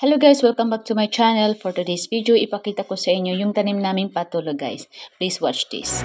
Hello guys, welcome back to my channel. For today's video, ipakita ko sa inyo yung tanim naming patola guys. Please watch this.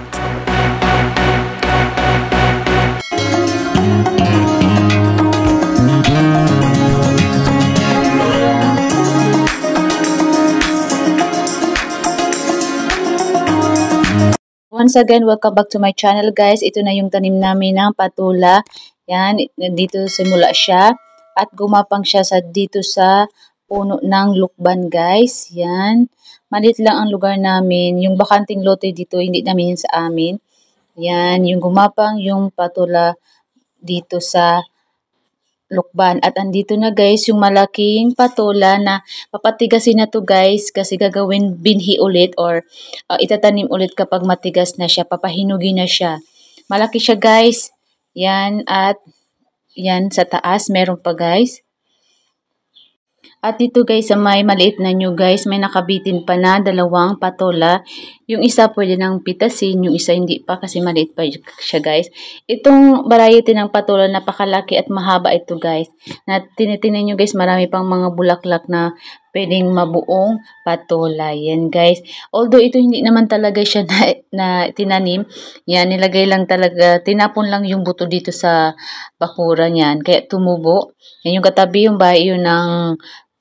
Once again, welcome back to my channel guys. Ito na yung tanim namin ng patola. Yan, dito simula siya at gumapang siya dito sa puno ng lukban guys. Yan. Maliit lang ang lugar namin. Yung bakanting lote dito, hindi namin yun sa amin. Yan. Yung gumapang yung patola dito sa lukban. At andito na guys yung malaking patola na papatigasin na to guys kasi gagawin binhi ulit or itatanim ulit kapag matigas na siya. Papahinugin na siya. Malaki siya guys. Yan at yan sa taas meron pa guys. At dito guys sa may maliit na nyo guys, may nakabitin pa na dalawang patola. Yung isa pwede nang pitasin, yung isa hindi pa kasi maliit pa siya guys. Itong variety ng patola napakalaki at mahaba ito guys. Na tinitingnan nyo guys, marami pang mga bulaklak na pwedeng mabuong patola. Yan guys. Although ito hindi naman talaga siya na tinanim. Yan, nilagay lang talaga, tinapon lang yung buto dito sa bakura niyan. Kaya tumubo. Yan yung katabi yung bahay yun ng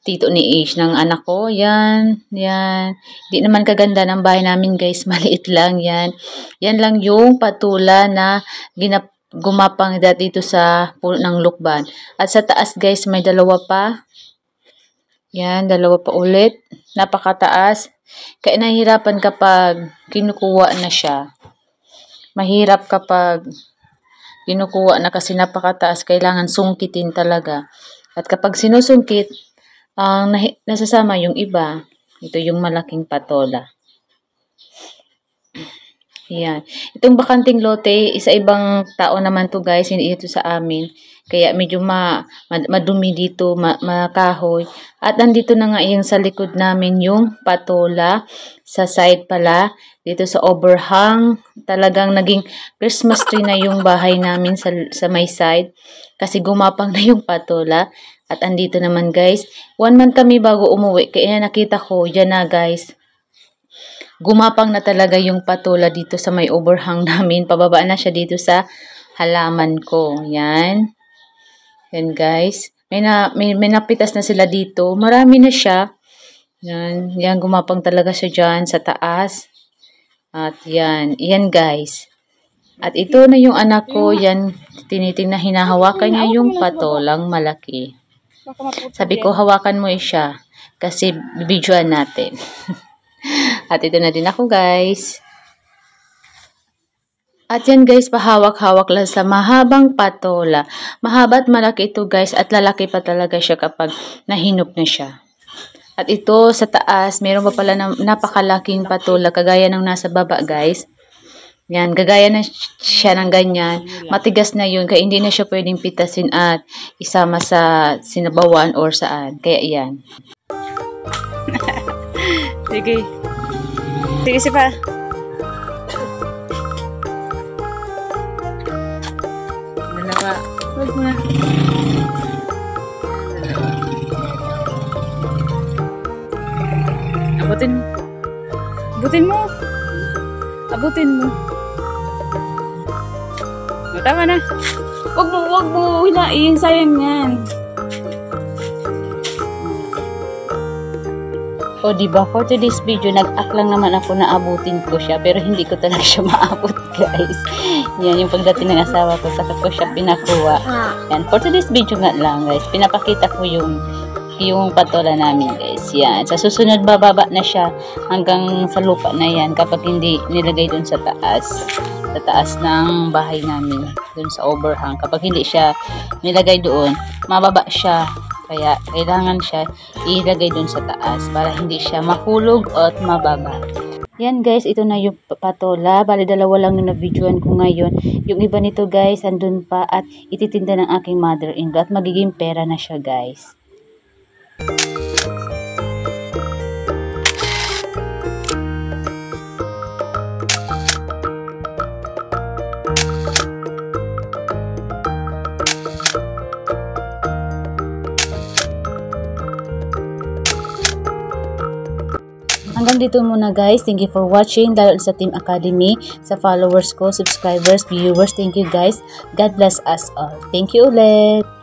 tito ni Ish ng anak ko. Yan, yan. Di naman kaganda ng bahay namin guys. Maliit lang yan. Yan lang yung patola na gumapang dito sa puno ng lukban. At sa taas guys, may dalawa pa. Yan, dalawa pa ulit. Napakataas. Kaya nahihirapan kapag kinukuha na siya. Mahirap kapag kinukuha na kasi napakataas. Kailangan sungkitin talaga. At kapag sinusungkit, nasasama yung iba. Ito yung malaking patola. Yan. Itong bakanting lote, isa ibang tao naman to guys, hindi ito sa amin. Kaya medyo madumi dito, makahoy. At nandito na nga yung sa likod namin yung patola. Sa side pala, dito sa overhang. Talagang naging Christmas tree na yung bahay namin sa may side. Kasi gumapang na yung patola. At andito naman guys, 1 month kami bago umuwi. Kaya nakita ko, yan na guys. Gumapang na talaga yung patola dito sa may overhang namin. Pababa na siya dito sa halaman ko. Yan. Yan guys. May napitas na sila dito. Marami na siya. Yan. Yan, gumapang talaga siya dyan sa taas. At yan. Yan guys. At ito na yung anak ko. Yan. Tinitingnan, hinahawakan niya yung patolang malaki. Sabi ko, hawakan mo siya. Kasi bibidyoan natin. At ito na din ako guys. At yan guys, pahawak-hawak lang sa mahabang patola. Mahaba at malaki ito guys. At lalaki pa talaga siya kapag nahinop na siya. At ito sa taas, meron pa pala napakalaking patola. Kagaya ng nasa baba guys. Yan, gagaya na siya ng ganyan. Matigas na yun, kaya hindi na siya pwedeng pitasin at isama sa sinabawan or saan. Kaya yan. Sige. Sige si pa. Dalawa. Huwag na. Dalawa. Abutin. Abutin mo. Abutin mo. Tama na. Wag mo hilain, sayang yan. O diba, for today's video, nag-act lang naman ako na abutin ko siya, pero hindi ko talaga siya maabot guys. Yan, yung pagdating ng asawa ko, saka ko siya pinakuha. Yan, for today's video nga lang guys, pinapakita ko yung patola namin guys. Yan, sa susunod bababa na siya hanggang sa lupa na yan kapag hindi nilagay dun sa taas ng bahay namin, dun sa overhang. Kapag hindi siya nilagay doon, mababa siya. Kaya kailangan siya ilagay dun sa taas para hindi siya mahulog at mababa. Yan guys, ito na yung patola. Bali dalawa lang yung na-videoan ko ngayon. Yung iba nito guys, andun pa at ititinda ng aking mother-in-law at magiging pera na siya guys. Hanggang dito muna guys. Thank you for watching. Dahil sa Team Academy, sa followers ko, subscribers, viewers. Thank you guys. God bless us all. Thank you ulit.